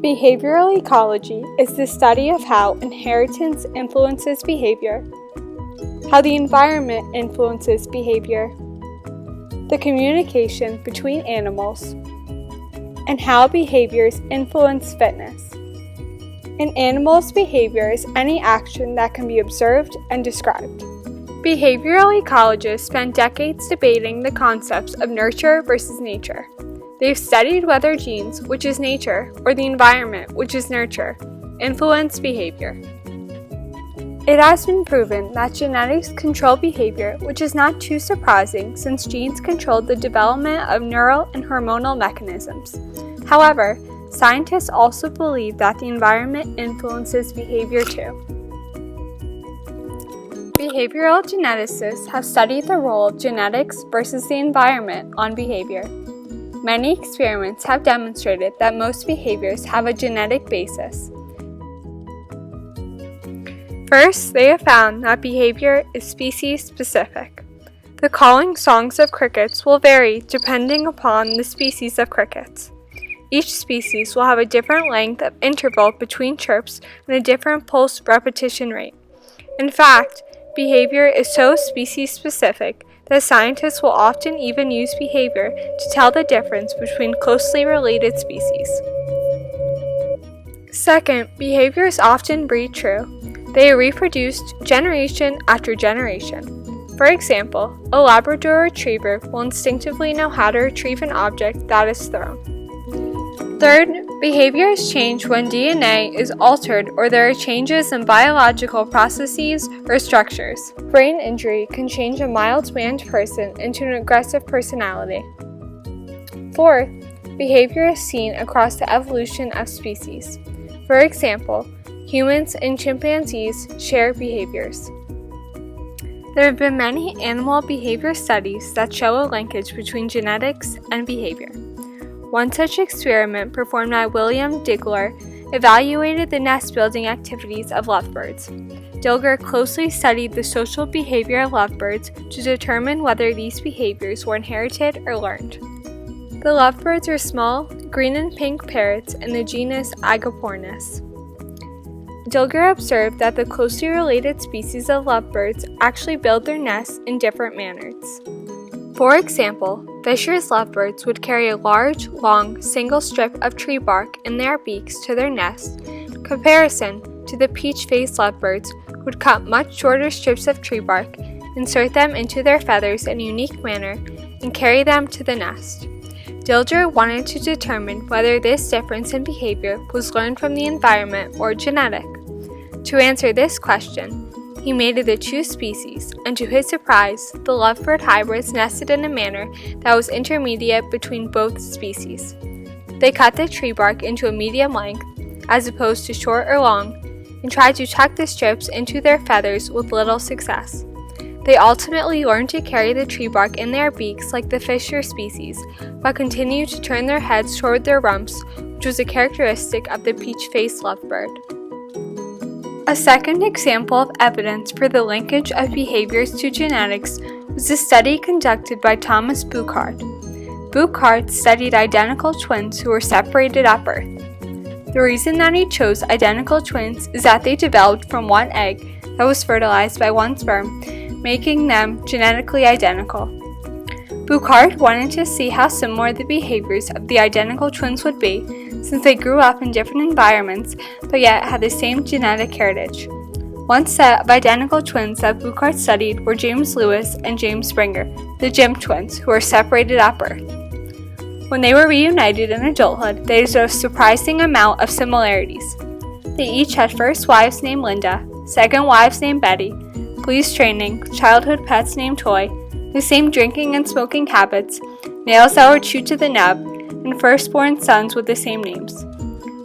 Behavioral ecology is the study of how inheritance influences behavior, how the environment influences behavior, the communication between animals, and how behaviors influence fitness. An animal's behavior is any action that can be observed and described. Behavioral ecologists spent decades debating the concepts of nurture versus nature. They've studied whether genes, which is nature, or the environment, which is nurture, influence behavior. It has been proven that genetics control behavior, which is not too surprising since genes control the development of neural and hormonal mechanisms. However, scientists also believe that the environment influences behavior too. Behavioral geneticists have studied the role of genetics versus the environment on behavior. Many experiments have demonstrated that most behaviors have a genetic basis. First, they have found that behavior is species-specific. The calling songs of crickets will vary depending upon the species of crickets. Each species will have a different length of interval between chirps and a different pulse repetition rate. In fact, behavior is so species-specific that scientists will often even use behavior to tell the difference between closely related species. Second, behaviors often breed true. They are reproduced generation after generation. For example, a Labrador retriever will instinctively know how to retrieve an object that is thrown. Third, behaviors change when DNA is altered or there are changes in biological processes or structures. Brain injury can change a mild-mannered person into an aggressive personality. Fourth, behavior is seen across the evolution of species. For example, humans and chimpanzees share behaviors. There have been many animal behavior studies that show a linkage between genetics and behavior. One such experiment performed by William Digler evaluated the nest-building activities of lovebirds. Digler closely studied the social behavior of lovebirds to determine whether these behaviors were inherited or learned. The lovebirds are small, green and pink parrots in the genus Agapornis. Digler observed that the closely related species of lovebirds actually build their nests in different manners. For example, Fisher's lovebirds would carry a large, long, single strip of tree bark in their beaks to their nest, in comparison to the peach-faced lovebirds who would cut much shorter strips of tree bark, insert them into their feathers in a unique manner, and carry them to the nest. Digler wanted to determine whether this difference in behavior was learned from the environment or genetic. To answer this question, he mated the two species, and to his surprise, the lovebird hybrids nested in a manner that was intermediate between both species. They cut the tree bark into a medium length, as opposed to short or long, and tried to tuck the strips into their feathers with little success. They ultimately learned to carry the tree bark in their beaks like the Fisher species, but continued to turn their heads toward their rumps, which was a characteristic of the peach-faced lovebird. A second example of evidence for the linkage of behaviors to genetics was a study conducted by Thomas Burckhardt. Burckhardt studied identical twins who were separated at birth. The reason that he chose identical twins is that they developed from one egg that was fertilized by one sperm, making them genetically identical. Burckhardt wanted to see how similar the behaviors of the identical twins would be, since they grew up in different environments but yet had the same genetic heritage. One set of identical twins that Burckhardt studied were James Lewis and James Springer, the Jim twins, who were separated at birth. When they were reunited in adulthood, they showed a surprising amount of similarities. They each had first wives named Linda, second wives named Betty, police training, childhood pets named Toy, the same drinking and smoking habits, nails that were chewed to the nub, and firstborn sons with the same names.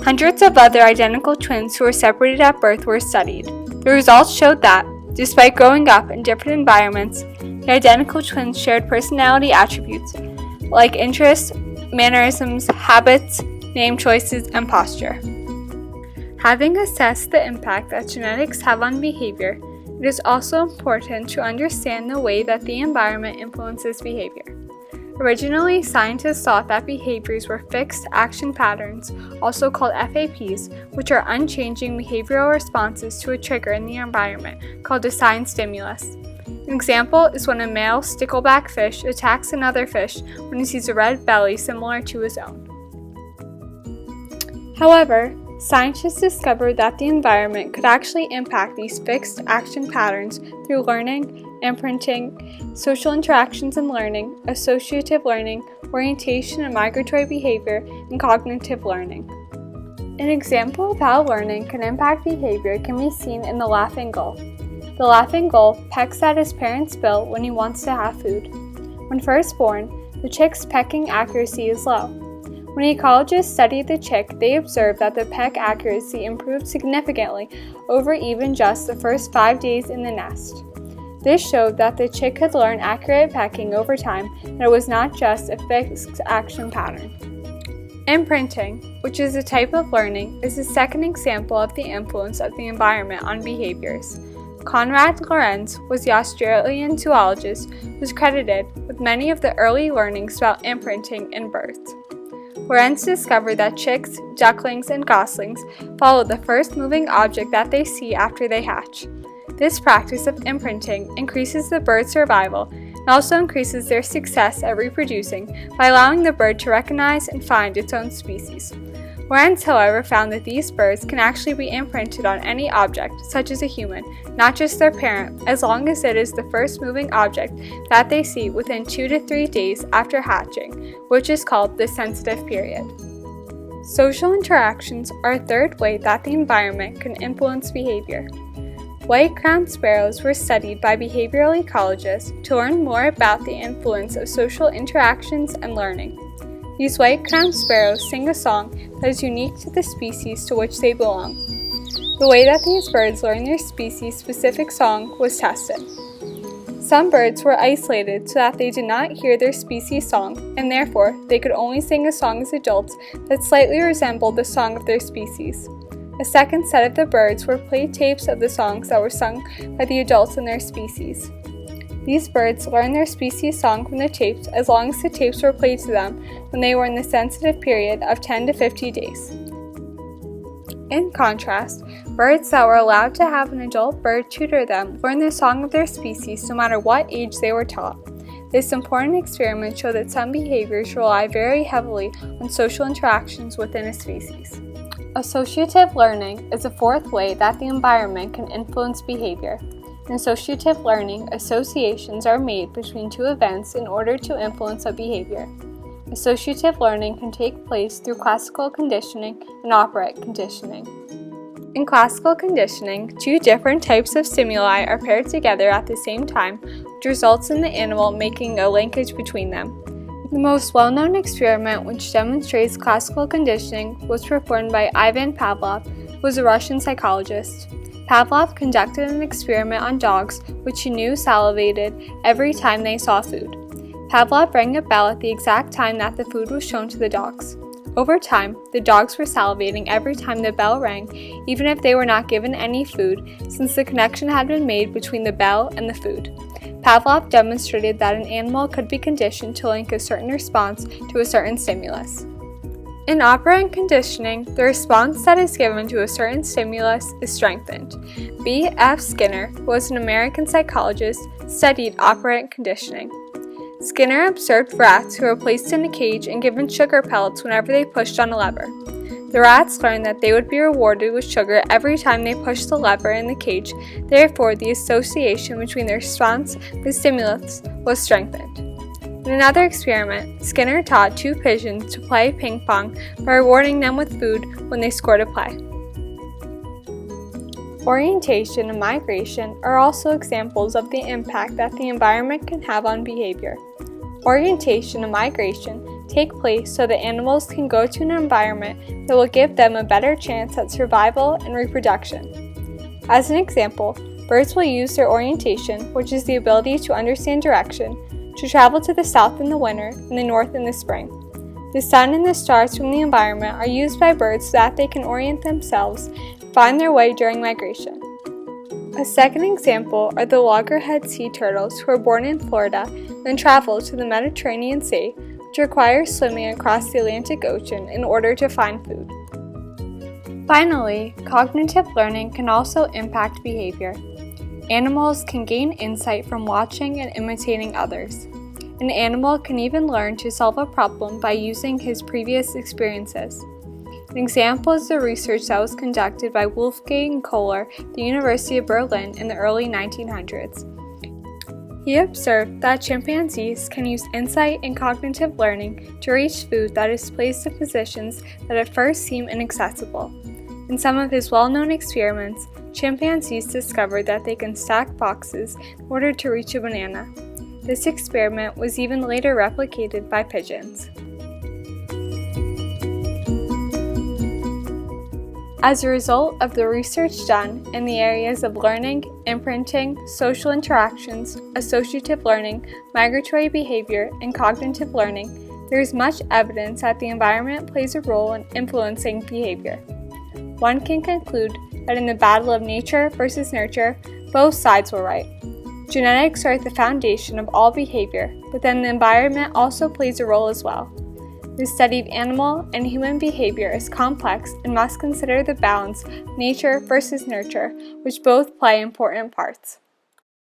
Hundreds of other identical twins who were separated at birth were studied. The results showed that, despite growing up in different environments, the identical twins shared personality attributes like interests, mannerisms, habits, name choices, and posture. Having assessed the impact that genetics have on behavior, it is also important to understand the way that the environment influences behavior. Originally, scientists thought that behaviors were fixed action patterns, also called FAPs, which are unchanging behavioral responses to a trigger in the environment called a sign stimulus. An example is when a male stickleback fish attacks another fish when he sees a red belly similar to his own. However, scientists discovered that the environment could actually impact these fixed action patterns through learning, imprinting, social interactions and learning, associative learning, orientation and migratory behavior, and cognitive learning. An example of how learning can impact behavior can be seen in the laughing gull. The laughing gull pecks at his parent's bill when he wants to have food. When first born, the chick's pecking accuracy is low. When ecologists studied the chick, they observed that the peck accuracy improved significantly over even just the first 5 days in the nest. This showed that the chick could learn accurate pecking over time, and it was not just a fixed action pattern. Imprinting, which is a type of learning, is the second example of the influence of the environment on behaviors. Konrad Lorenz was the Australian zoologist who was credited with many of the early learnings about imprinting in birds. Lorenz discovered that chicks, ducklings, and goslings follow the first moving object that they see after they hatch. This practice of imprinting increases the bird's survival and also increases their success at reproducing by allowing the bird to recognize and find its own species. Lorenz, however, found that these birds can actually be imprinted on any object, such as a human, not just their parent, as long as it is the first moving object that they see within 2 to 3 days after hatching, which is called the sensitive period. Social interactions are a third way that the environment can influence behavior. White-crowned sparrows were studied by behavioral ecologists to learn more about the influence of social interactions and learning. These white-crowned sparrows sing a song that is unique to the species to which they belong. The way that these birds learn their species-specific song was tested. Some birds were isolated so that they did not hear their species song, and therefore they could only sing a song as adults that slightly resembled the song of their species. A second set of the birds were played tapes of the songs that were sung by the adults in their species. These birds learned their species song from the tapes as long as the tapes were played to them when they were in the sensitive period of 10 to 50 days. In contrast, birds that were allowed to have an adult bird tutor them learned the song of their species no matter what age they were taught. This important experiment showed that some behaviors rely very heavily on social interactions within a species. Associative learning is a fourth way that the environment can influence behavior. In associative learning, associations are made between two events in order to influence a behavior. Associative learning can take place through classical conditioning and operant conditioning. In classical conditioning, two different types of stimuli are paired together at the same time, which results in the animal making a linkage between them. The most well-known experiment which demonstrates classical conditioning was performed by Ivan Pavlov, who was a Russian psychologist. Pavlov conducted an experiment on dogs which he knew salivated every time they saw food. Pavlov rang a bell at the exact time that the food was shown to the dogs. Over time, the dogs were salivating every time the bell rang, even if they were not given any food, since the connection had been made between the bell and the food. Pavlov demonstrated that an animal could be conditioned to link a certain response to a certain stimulus. In operant conditioning, the response that is given to a certain stimulus is strengthened. B. F. Skinner, who was an American psychologist, studied operant conditioning. Skinner observed rats who were placed in a cage and given sugar pellets whenever they pushed on a lever. The rats learned that they would be rewarded with sugar every time they pushed the lever in the cage, therefore the association between their response and the stimulus was strengthened. In another experiment, Skinner taught two pigeons to play ping pong by rewarding them with food when they scored a play. Orientation and migration are also examples of the impact that the environment can have on behavior. Orientation and migration take place so that animals can go to an environment that will give them a better chance at survival and reproduction. As an example, birds will use their orientation, which is the ability to understand direction, to travel to the south in the winter and the north in the spring. The sun and the stars from the environment are used by birds so that they can orient themselves and find their way during migration. A second example are the loggerhead sea turtles who are born in Florida and then travel to the Mediterranean Sea, which requires swimming across the Atlantic Ocean in order to find food. Finally, cognitive learning can also impact behavior. Animals can gain insight from watching and imitating others. An animal can even learn to solve a problem by using his previous experiences. An example is the research that was conducted by Wolfgang Kohler at the University of Berlin in the early 1900s. He observed that chimpanzees can use insight and cognitive learning to reach food that is placed in positions that at first seem inaccessible. In some of his well-known experiments, chimpanzees discovered that they can stack boxes in order to reach a banana. This experiment was even later replicated by pigeons. As a result of the research done in the areas of learning, imprinting, social interactions, associative learning, migratory behavior, and cognitive learning, there is much evidence that the environment plays a role in influencing behavior. One can conclude that in the battle of nature versus nurture, both sides were right. Genetics are at the foundation of all behavior, but then the environment also plays a role as well. The study of animal and human behavior is complex and must consider the balance of nature versus nurture, which both play important parts.